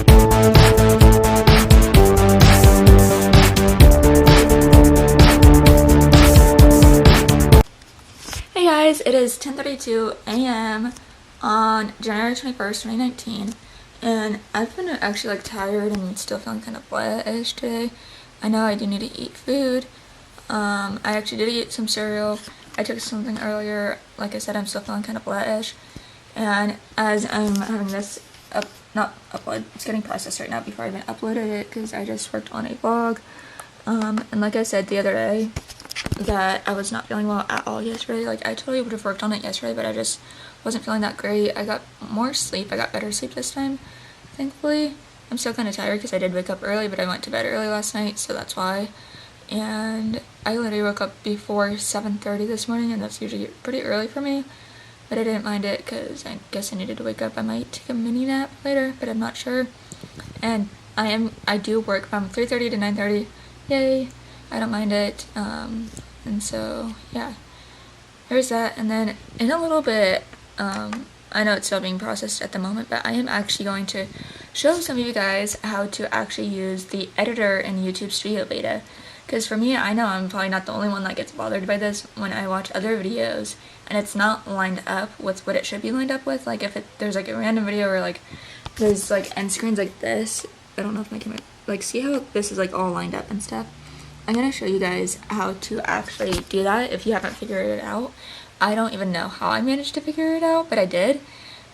Hey guys, it is 10:32 a.m. on January 21st, 2019, and I've been actually tired and still feeling kind of blah-ish today. I know I do need to eat food. I actually did eat some cereal. I took something earlier. Like I said, I'm still feeling kind of blah-ish, and as I'm having this it's getting processed right now before I even uploaded it because I just worked on a vlog. And like I said the other day, that I was not feeling well at all yesterday. I totally would have worked on it yesterday, but I just wasn't feeling that great. I got more sleep. I got better sleep this time, thankfully. I'm still kind of tired because I did wake up early, but I went to bed early last night, so that's why. And I literally woke up before 7:30 this morning, and that's usually pretty early for me, but I didn't mind it because I guess I needed to wake up. I might take a mini nap later, but I'm not sure. And I do work from 3:30 to 9:30. Yay! I don't mind it. And so yeah, there's that. And then in a little bit, I know it's still being processed at the moment, but I am actually going to show some of you guys how to actually use the editor in YouTube Studio Beta. Because for me, I know I'm probably not the only one that gets bothered by this when I watch other videos and it's not lined up with what it should be lined up with. Like if there's a random video where there's end screens like this. I don't know if my camera, see how this is all lined up and stuff. I'm going to show you guys how to actually do that if you haven't figured it out. I don't even know how I managed to figure it out, but I did.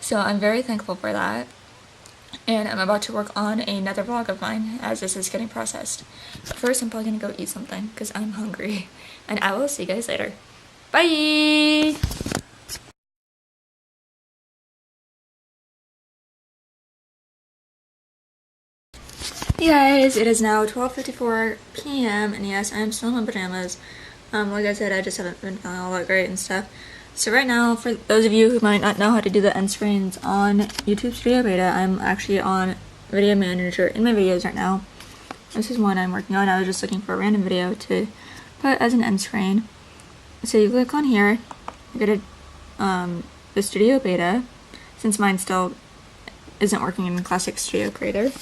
So I'm very thankful for that. And I'm about to work on another vlog of mine as this is getting processed. But first I'm probably going to go eat something because I'm hungry. And I will see you guys later. Bye! Hey guys, it is now 12:54 p.m. and yes, I am still in my pajamas. Like I said, I just haven't been feeling all that great and stuff. So right now, for those of you who might not know how to do the end screens on YouTube Studio Beta, I'm actually on Video Manager in my videos right now. This is one I'm working on. I was just looking for a random video to put as an end screen. So you click on here, you go to the Studio Beta, since mine still isn't working in Classic Studio Creator.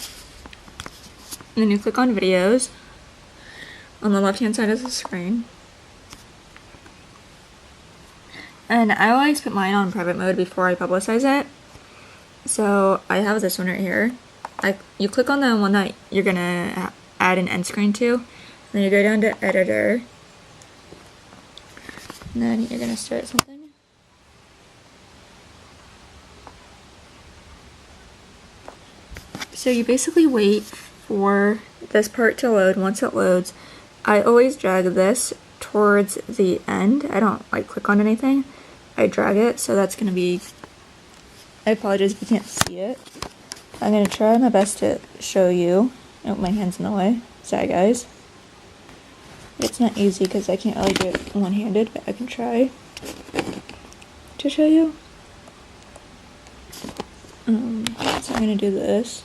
And then you click on videos on the left hand side of the screen. And I always put mine on private mode before I publicize it. So I have this one right here. You click on the one that you're gonna add an end screen to. And then you go down to editor. And then you're gonna start something. So you basically wait for this part to load. Once it loads, I always drag this towards the end. I don't click on anything. I drag it, so that's gonna be, I apologize if you can't see it. I'm gonna try my best to show you. Oh, my hand's in the way. Sorry guys. It's not easy because I can't really do it one-handed, but I can try to show you. So I'm gonna do this.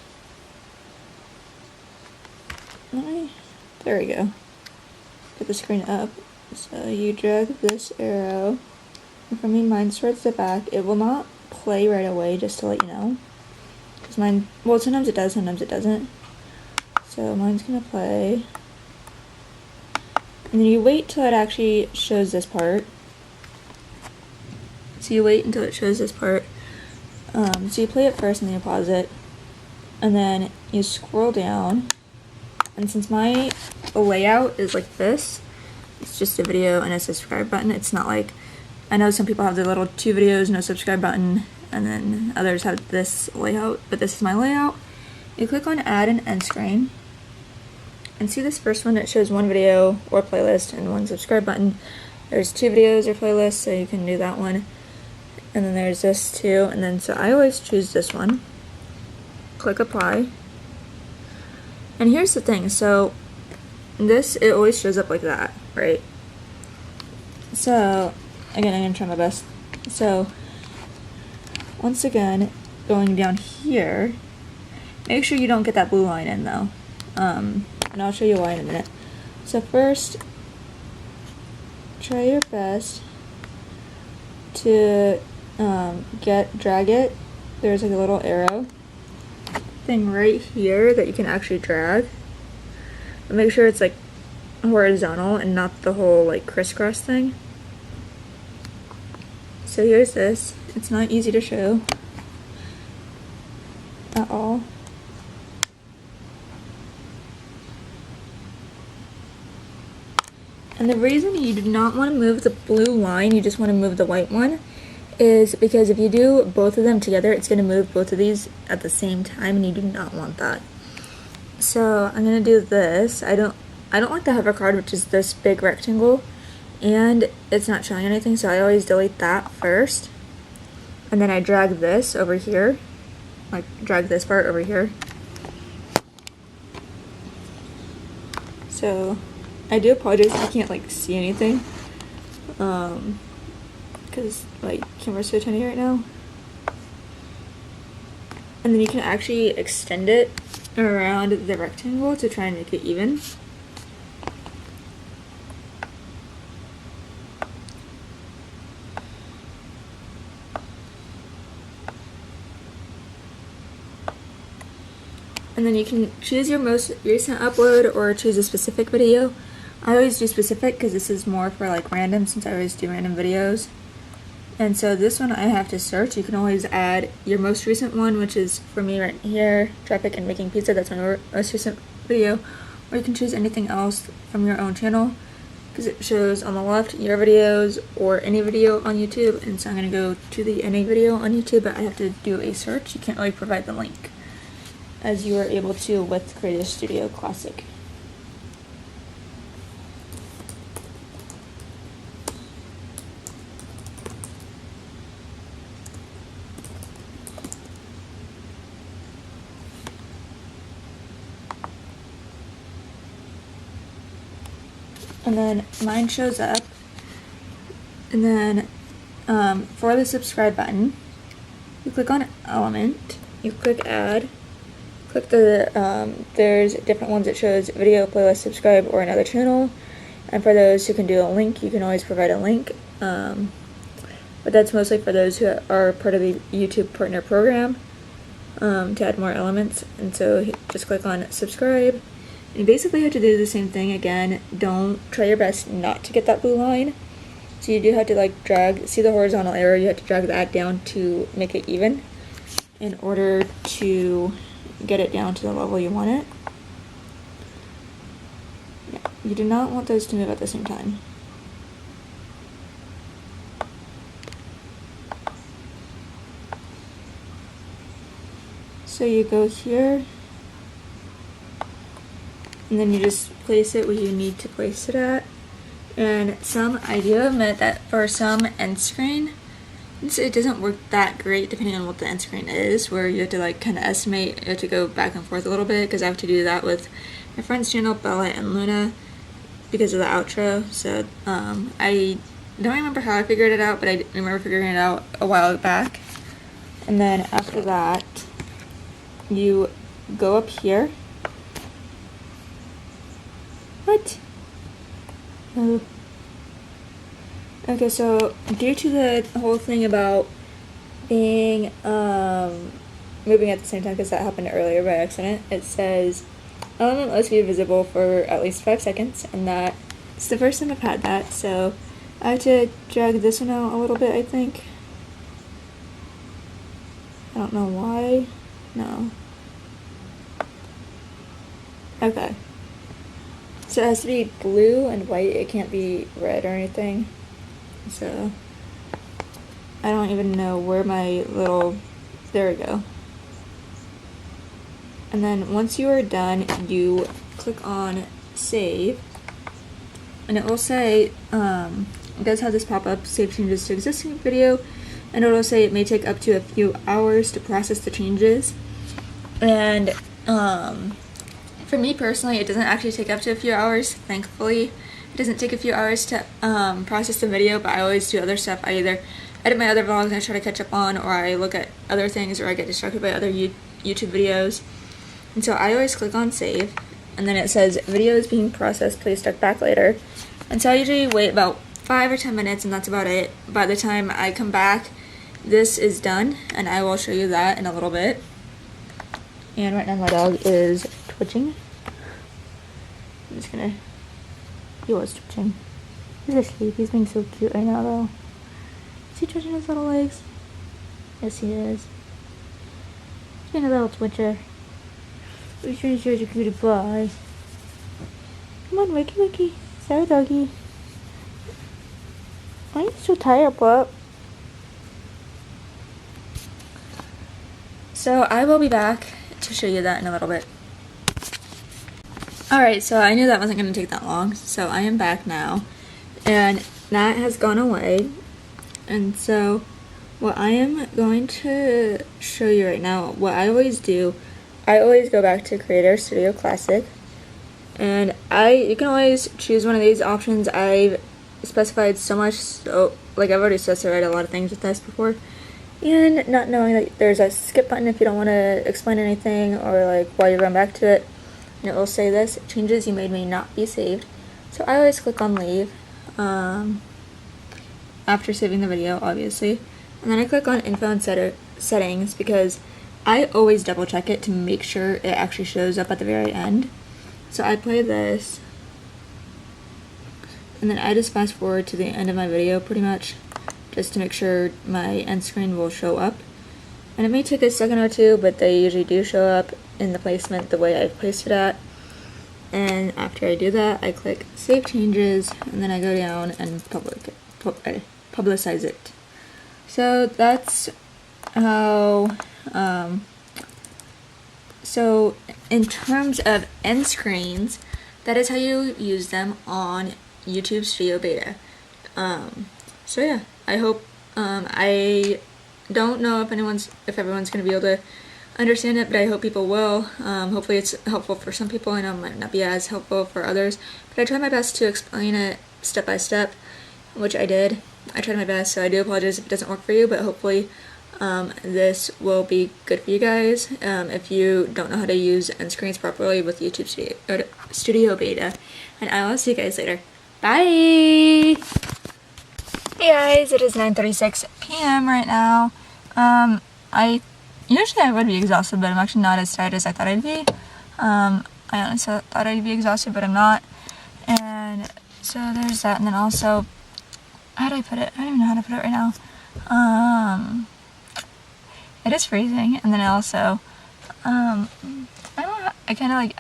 There we go. Put the screen up. So you drag this arrow. And for me, mine starts the back. It will not play right away, just to let you know. Because mine, well, sometimes it does, sometimes it doesn't. So mine's gonna play. And then you wait till it actually shows this part. So you wait until it shows this part. So you play it first and then you pause it. And then you scroll down. And since my layout is like this, it's just a video and a subscribe button. It's not I know some people have the little 2 videos, no subscribe button, and then others have this layout, but this is my layout. You click on add an end screen, and see this first one, it shows 1 video or playlist and 1 subscribe button. There's 2 videos or playlists, so you can do that one. And then there's this too, and then so I always choose this one. Click apply. And here's the thing, so this, it always shows up like that, right? So, again, I'm going to try my best. So, once again, going down here, make sure you don't get that blue line in though. And I'll show you why in a minute. So first, try your best to drag it. There's a little arrow thing right here that you can actually drag. But make sure it's like horizontal and not the whole like crisscross thing. So here's this. It's not easy to show at all. And the reason you do not want to move the blue line, you just want to move the white one, is because if you do both of them together, it's going to move both of these at the same time, and you do not want that. So I'm going to do this. I don't like the hover card, which is this big rectangle, and it's not showing anything, so I always delete that first. And then I drag this over here, like drag this part over here. So I do apologize if I can't like see anything, because like camera's so tiny right now. And then you can actually extend it around the rectangle to try and make it even. And then you can choose your most recent upload or choose a specific video. I always do specific because this is more for like random, since I always do random videos. And so this one I have to search. You can always add your most recent one, which is for me right here, traffic and making pizza. That's my most recent video. Or you can choose anything else from your own channel, because it shows on the left your videos or any video on YouTube. And so I'm going to go to the any video on YouTube, but I have to do a search. You can't really provide the link as you are able to with Creative Studio Classic. And then mine shows up, and then for the subscribe button, you click on element, you click add, click the there's different ones that shows video, playlist, subscribe, or another channel. And for those who can do a link, you can always provide a link, but that's mostly for those who are part of the YouTube partner program, to add more elements. And so just click on subscribe. You basically have to do the same thing again. Don't try your best not to get that blue line. So you do have to like drag, see the horizontal arrow, you have to drag that down to make it even in order to get it down to the level you want it. Yeah, you do not want those to move at the same time. So you go here, and then you just place it where you need to place it at. And I do admit that for some end screen, it doesn't work that great depending on what the end screen is, where you have to like kind of estimate, you have to go back and forth a little bit, because I have to do that with my friend's channel, Bella and Luna, because of the outro. So I don't remember how I figured it out, but I remember figuring it out a while back. And then after that, you go up here. What? Oh. Okay, so due to the whole thing about being moving at the same time, because that happened earlier by accident, it says element must be visible for at least 5 seconds, and that's the first time I've had that. So I have to drag this one out a little bit, I think. I don't know why. No. Okay. So it has to be blue and white, it can't be red or anything. So I don't even know where my little, there we go. And then once you are done, you click on save, and it will say, it does have this pop-up, save changes to existing video, and it will say it may take up to a few hours to process the changes. And for me personally, it doesn't actually take up to a few hours, thankfully. It doesn't take a few hours to process the video, but I always do other stuff. I either edit my other vlogs and I try to catch up on, or I look at other things, or I get distracted by other YouTube videos. And so I always click on save, and then it says video is being processed, please check back later. And so I usually wait about 5 or 10 minutes, and that's about it. By the time I come back, this is done, and I will show you that in a little bit. And right now my dog is twitching. I'm just gonna... He was twitching. He's asleep. He's being so cute right now though. Is he twitching his little legs? Yes, he is. He's being a little twitcher. Be sure to show your cutie pie. Come on, wakey wakey. Sorry, doggy. Why are you so tired, pup? So I will be back to show you that in a little bit. Alright, so I knew that wasn't going to take that long, so I am back now. And that has gone away. And so what I am going to show you right now, what I always do, I always go back to Creator Studio Classic. And you can always choose one of these options. I've specified so much, so like I've already specified a lot of things with this before. And not knowing that there's a skip button if you don't want to explain anything, or like while you're going back to it, and it will say this: changes you made may not be saved. So I always click on leave after saving the video, obviously, and then I click on info and settings, because I always double check it to make sure it actually shows up at the very end. So I play this, and then I just fast forward to the end of my video pretty much, just to make sure my end screen will show up. And it may take a second or two, but they usually do show up in the placement the way I've placed it at. And after I do that, I click Save Changes, and then I go down and publicize it. So that's how, so in terms of end screens, that is how you use them on YouTube Studio Beta. So yeah, I hope, I don't know if everyone's going to be able to understand it, but I hope people will. Hopefully it's helpful for some people. I know it might not be as helpful for others, but I tried my best to explain it step by step, which I did. I tried my best, so I do apologize if it doesn't work for you, but hopefully this will be good for you guys if you don't know how to use end screens properly with YouTube Studio Beta. And I will see you guys later. Bye! Hey guys, it is 9:36 p.m. right now. Usually I would be exhausted, but I'm actually not as tired as I thought I'd be. I honestly thought I'd be exhausted, but I'm not. And so there's that, and then also, how do I put it? I don't even know how to put it right now. It is freezing, and then also, I don't know, I kind of like,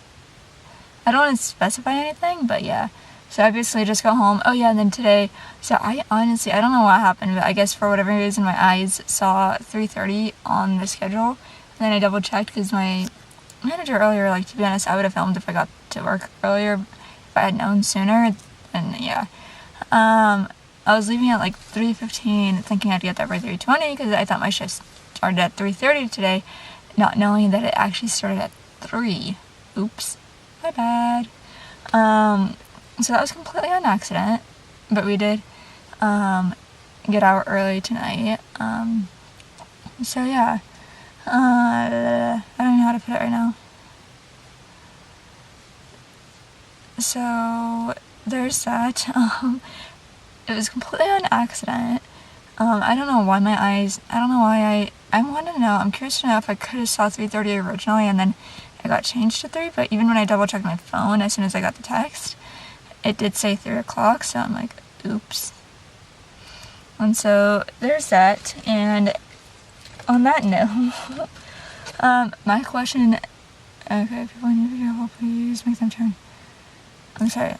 I don't want to specify anything, but yeah. So obviously just go home. Oh yeah, and then today, so I honestly, I don't know what happened, but I guess for whatever reason my eyes saw 3:30 on the schedule, and then I double checked because my manager earlier, like, to be honest, I would have filmed if I got to work earlier, if I had known sooner, and yeah. I was leaving at like 3:15 thinking I'd get there by 3:20 because I thought my shift started at 3:30 today, not knowing that it actually started at 3. Oops, my bad. So that was completely an accident, but we did get out early tonight. So yeah, I don't know how to put it right now. So there's that. It was completely an accident. I don't know why my eyes, I don't know why I want to know, I'm curious to know if I could have saw 3:30 originally and then it got changed to 3, but even when I double checked my phone as soon as I got the text, it did say 3 o'clock, so I'm like, oops. And so there's that, and on that note, my question, okay, people need to be careful, please make them turn. I'm sorry,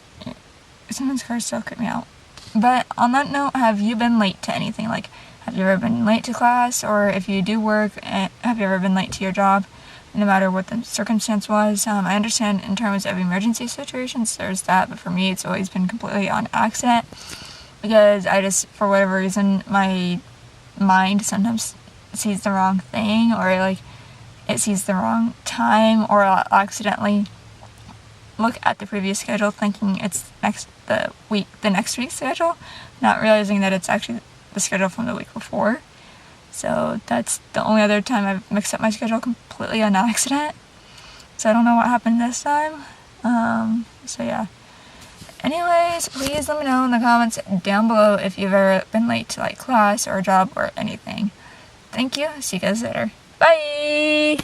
someone's car still cut me out. But on that note, have you been late to anything? Like, have you ever been late to class, or if you do work, have you ever been late to your job? No matter what the circumstance was. I understand in terms of emergency situations, there's that, but for me, it's always been completely on accident, because I just, for whatever reason, my mind sometimes sees the wrong thing, or like, it sees the wrong time, or I'll accidentally look at the previous schedule thinking it's the next week's schedule, not realizing that it's actually the schedule from the week before. So that's the only other time I've mixed up my schedule completely on accident. So I don't know what happened this time. So yeah. Anyways, please let me know in the comments down below if you've ever been late to like class or a job or anything. Thank you. See you guys later. Bye!